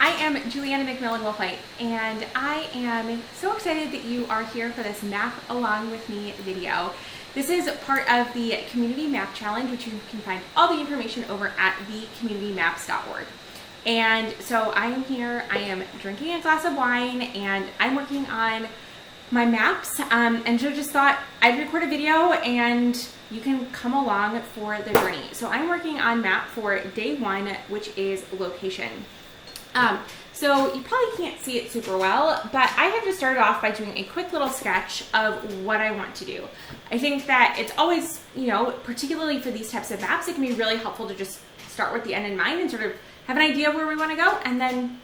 I am Juliana McMillan Wolfite, and I am so excited that you are here for this Map Along With Me video. This is part of the Community Map Challenge, which you can find all the information over at thecommunitymaps.org. And so I am here, I am drinking a glass of wine, and I'm working on my maps, and so just thought I'd record a video and you can come along for the journey. So I'm working on map for day one, which is location. So you probably can't see it super well, but I have just started off by doing a quick little sketch of what I want to do. I think that it's always, particularly for these types of maps, it can be really helpful to just start with the end in mind and sort of have an idea of where we want to go, and then,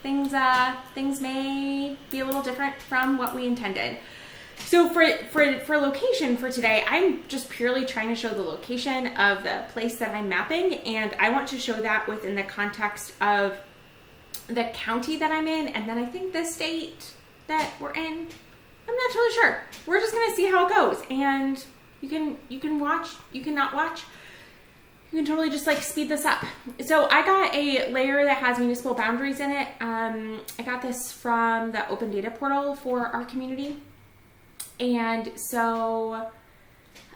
things may be a little different from what we intended. So for location for today, I'm just purely trying to show the location of the place that I'm mapping, and I want to show that within the context of the county that I'm in, and then I think the state that we're in. I'm not totally sure. We're just gonna see how it goes, and you can watch, you can not watch. You can totally just speed this up. So I got a layer that has municipal boundaries in it. I got this from the open data portal for our community. And so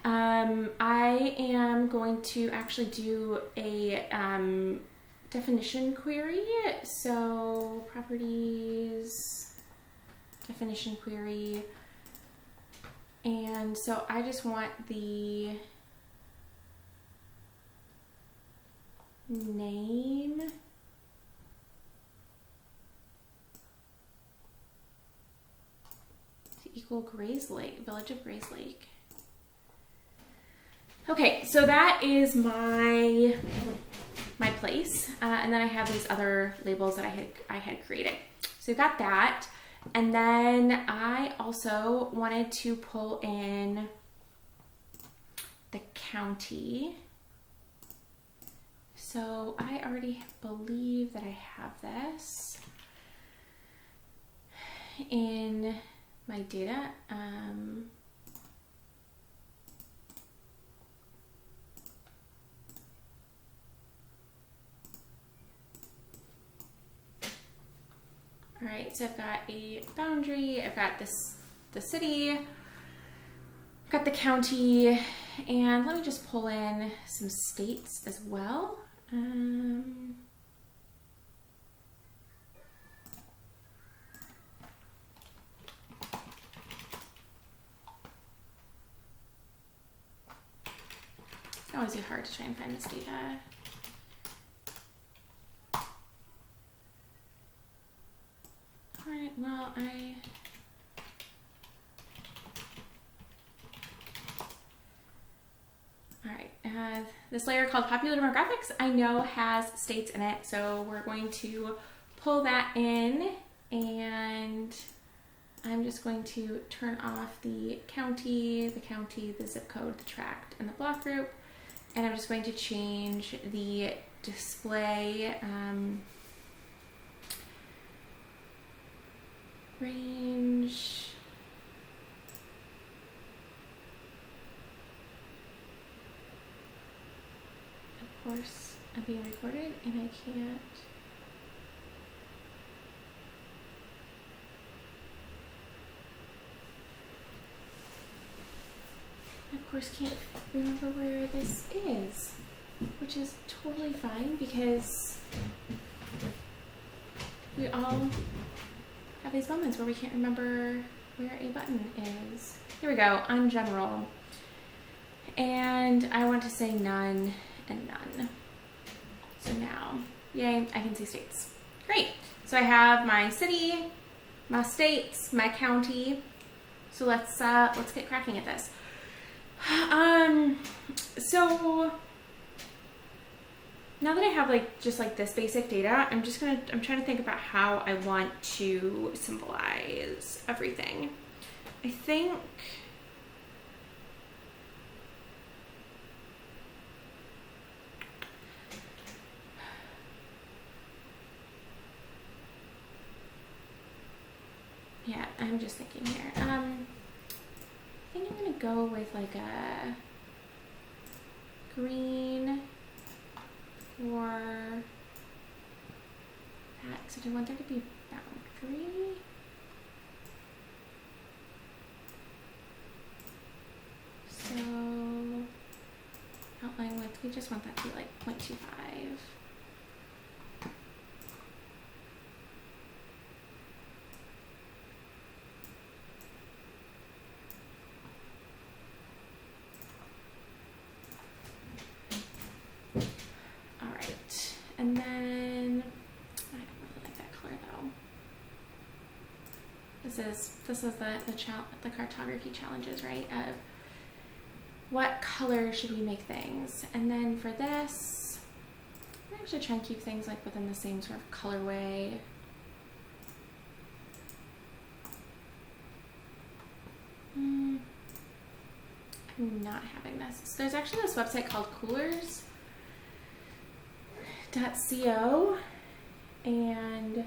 I am going to actually do a definition query. So properties, definition query. And so I just want the name to equal Grayslake, Village of Grayslake. Okay, so that is my place, and then I have these other labels that I had created. So we've got that, and then I also wanted to pull in the county. So I already believe that I have this in my data. All right, so I've got a boundary, I've got the city, I've got the county, and let me just pull in some states as well. It's always hard to try and find this data. All right, well, this layer called Popular Demographics, I know has states in it, so we're going to pull that in, and I'm just going to turn off the county, the zip code, the tract, and the block group, and I'm just going to change the display range. Of course, I'm being recorded and I can't. Of course, can't remember where this is, which is totally fine because we all have these moments where we can't remember where a button is. Here we go, on general. And I want to say none and none. So now, yay, I can see states. Great. So I have my city, my states, my county. So let's get cracking at this. So now that I have just this basic data, I'm trying to think about how I want to symbolize everything. I think I'm just thinking here. I think I'm gonna go with a green for that because I want there to be boundary. So outline width, we just want that to be like 0.25. All right, and then I don't really like that color though. This is the cartography challenges, right? Of what color should we make things? And then for this, I'm actually trying to keep things like within the same sort of colorway. I'm not having this. So there's actually this website called coolors.co, and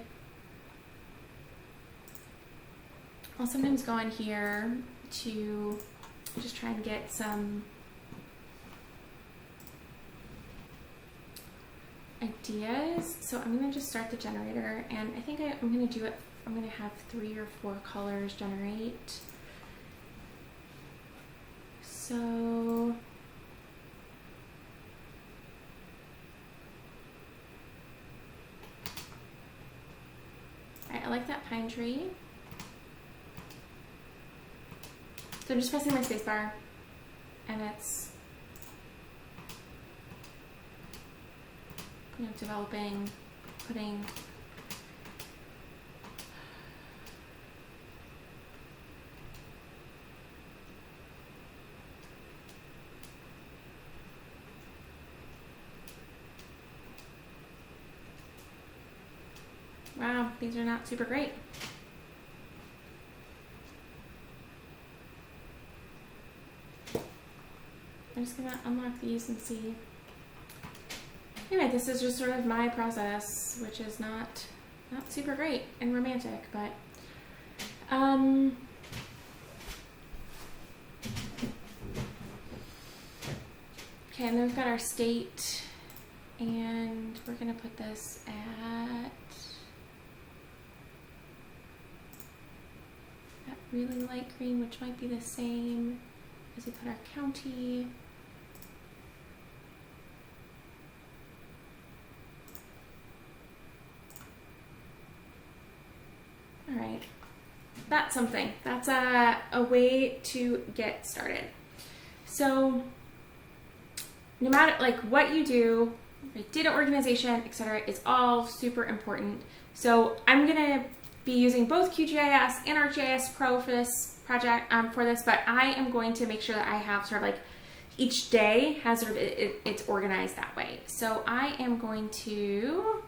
I'll sometimes go on here to just try and get some ideas. So I'm going to just start the generator, and I think I'm going to do it. I'm going to have 3 or 4 colors generate. So I like that pine tree. So I'm just pressing my space bar, and it's, developing, putting wow, these are not super great. I'm just gonna unlock these and see. Anyway, this is just sort of my process, which is not super great and romantic, but okay, and then we've got our state, and we're gonna put this at that really light green, which might be the same as we put our county. All right, that's something. That's a way to get started. So no matter like what you do, data organization, etc., is all super important. So I'm gonna be using both QGIS and ArcGIS Pro for this project, but I am going to make sure that I have sort of like each day has sort of it's organized that way. So I am going to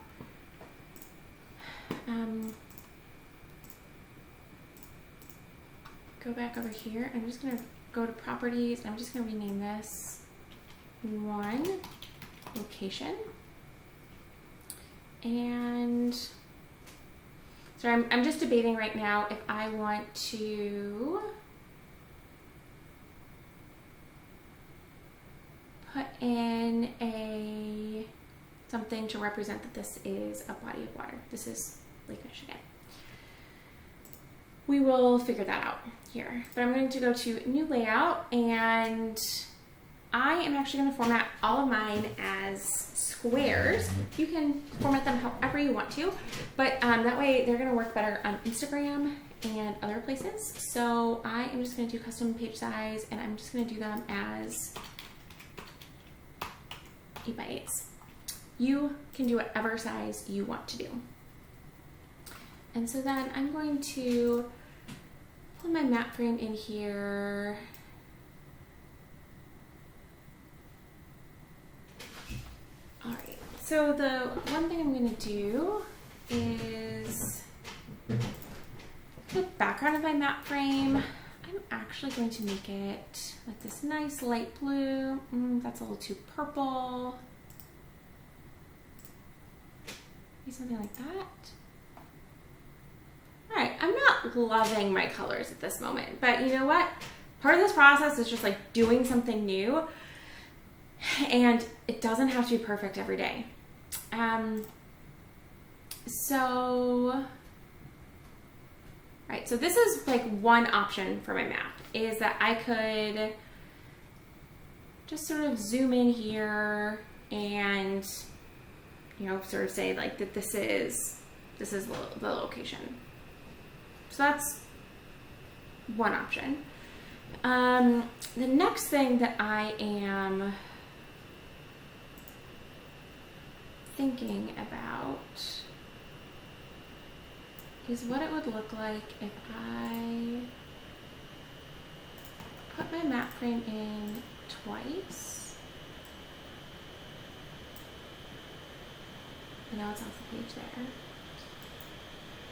go back over here. I'm just going to go to properties, and I'm just going to rename this 1 location. And so I'm just debating right now if I want to put in something to represent that this is a body of water. This is Lake Michigan. We will figure that out here. But I'm going to go to new layout, and I am actually going to format all of mine as squares. You can format them however you want to, but that way they're going to work better on Instagram and other places. So I am just going to do custom page size, and I'm just going to do them as 8x8s. You can do whatever size you want to do. And so then I'm going to pull my map frame in here. All right, so the one thing I'm going to do is the background of my map frame. I'm actually going to make it like this nice light blue. That's a little too purple. Maybe something like that. All right, I'm not loving my colors at this moment, but you know what? Part of this process is just like doing something new, and it doesn't have to be perfect every day. so, right, so this is like one option for my map, is that I could just sort of zoom in here and, you know, sort of say like that this is the location. So that's one option. The next thing that I am thinking about is what it would look like if I put my map frame in twice. Now it's off the page there.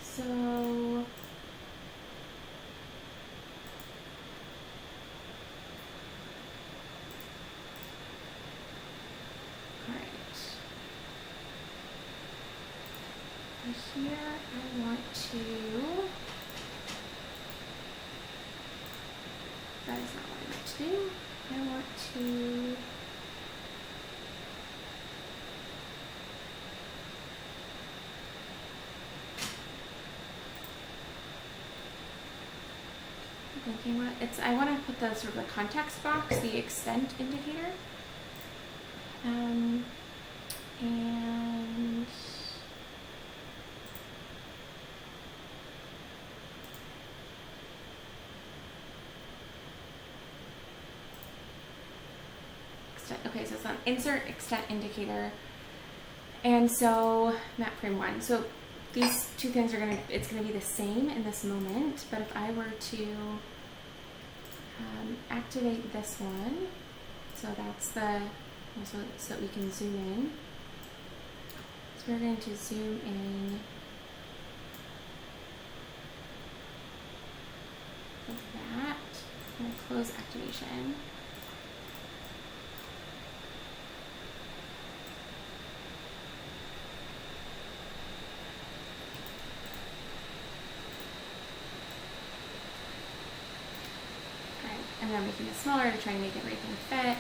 So here I want to, that is not what I meant to do. I want to I want to put the sort of the context box, the extent indicator, and okay, so it's an insert extent indicator, and so map frame 1. So these two things are it's gonna be the same in this moment, but if I were to activate this one, so that's so we can zoom in. So we're going to zoom in like that. I'm going to close activation. And I'm making it smaller to try and make everything fit.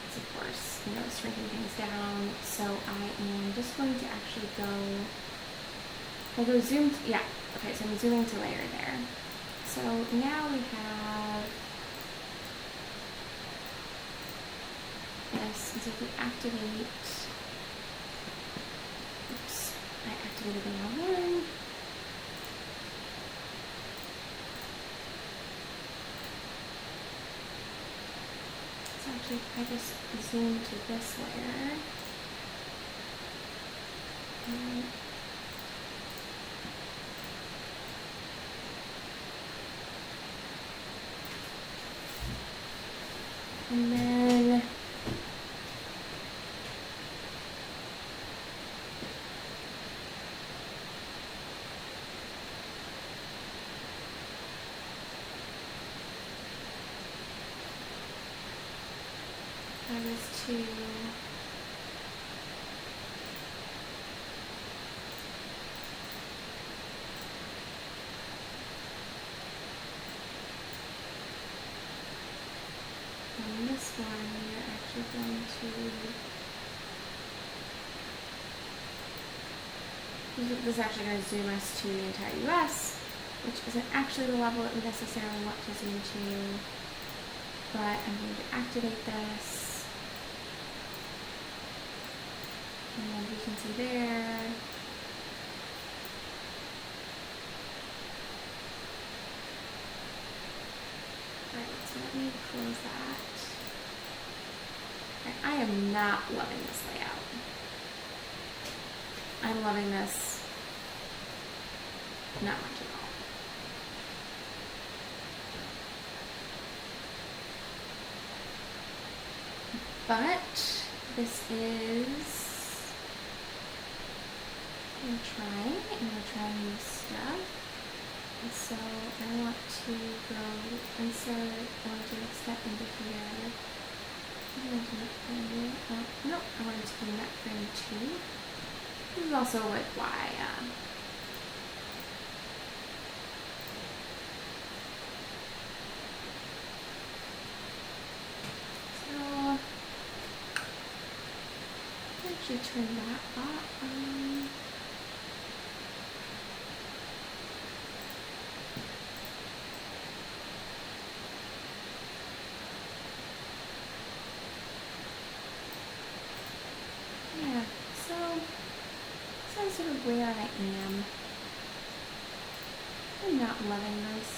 It's of course, you know, shrinking things down. So I am just going to actually I'll go zoom, yeah, okay, so I'm zooming to layer there. So now we have this, and so if we activate, oops, I activated the wrong one. Actually, if I just zoom to this layer, and then I was to on this one, we're actually going to, this is actually going to zoom us to the entire US, which isn't actually the level that we necessarily want to zoom to, but I'm going to activate this. And we can see there. Alright, so let me close that. Right, I am not loving this layout. I'm loving this not much at all. But this is, I'm trying new stuff. And so I want to go insert, I want to do extent indicator. No, I want it to be map frame 2. This is also like why, so, actually turn that off. sort of where I am. I'm not loving this.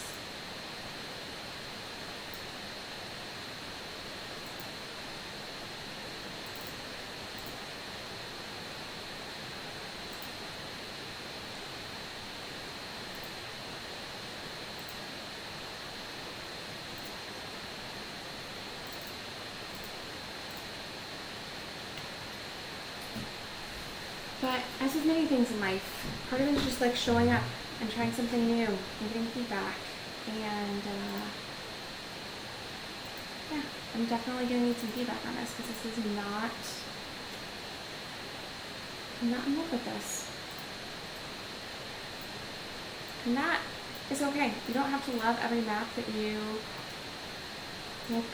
But as with many things in life, part of it is just like showing up and trying something new and getting feedback. And yeah, I'm definitely going to need some feedback on this because this is not, I'm not in love with this. And that is okay. You don't have to love every map that you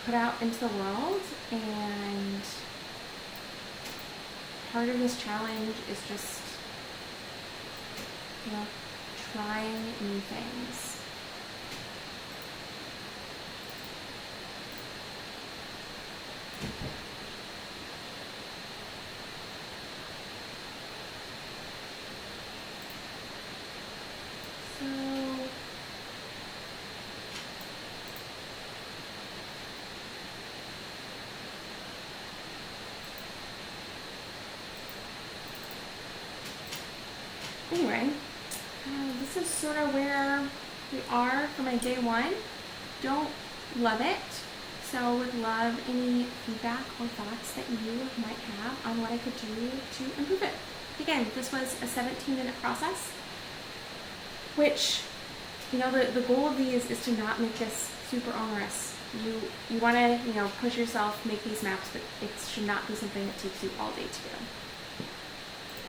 put out into the world. And part of this challenge is just, trying new things. So, anyway, this is sort of where we are for my day one. Don't love it. So would love any feedback or thoughts that you might have on what I could do to improve it. Again, this was a 17-minute process, which, the goal of these is to not make this super onerous. You want to, push yourself, make these maps, but it should not be something that takes you all day to do.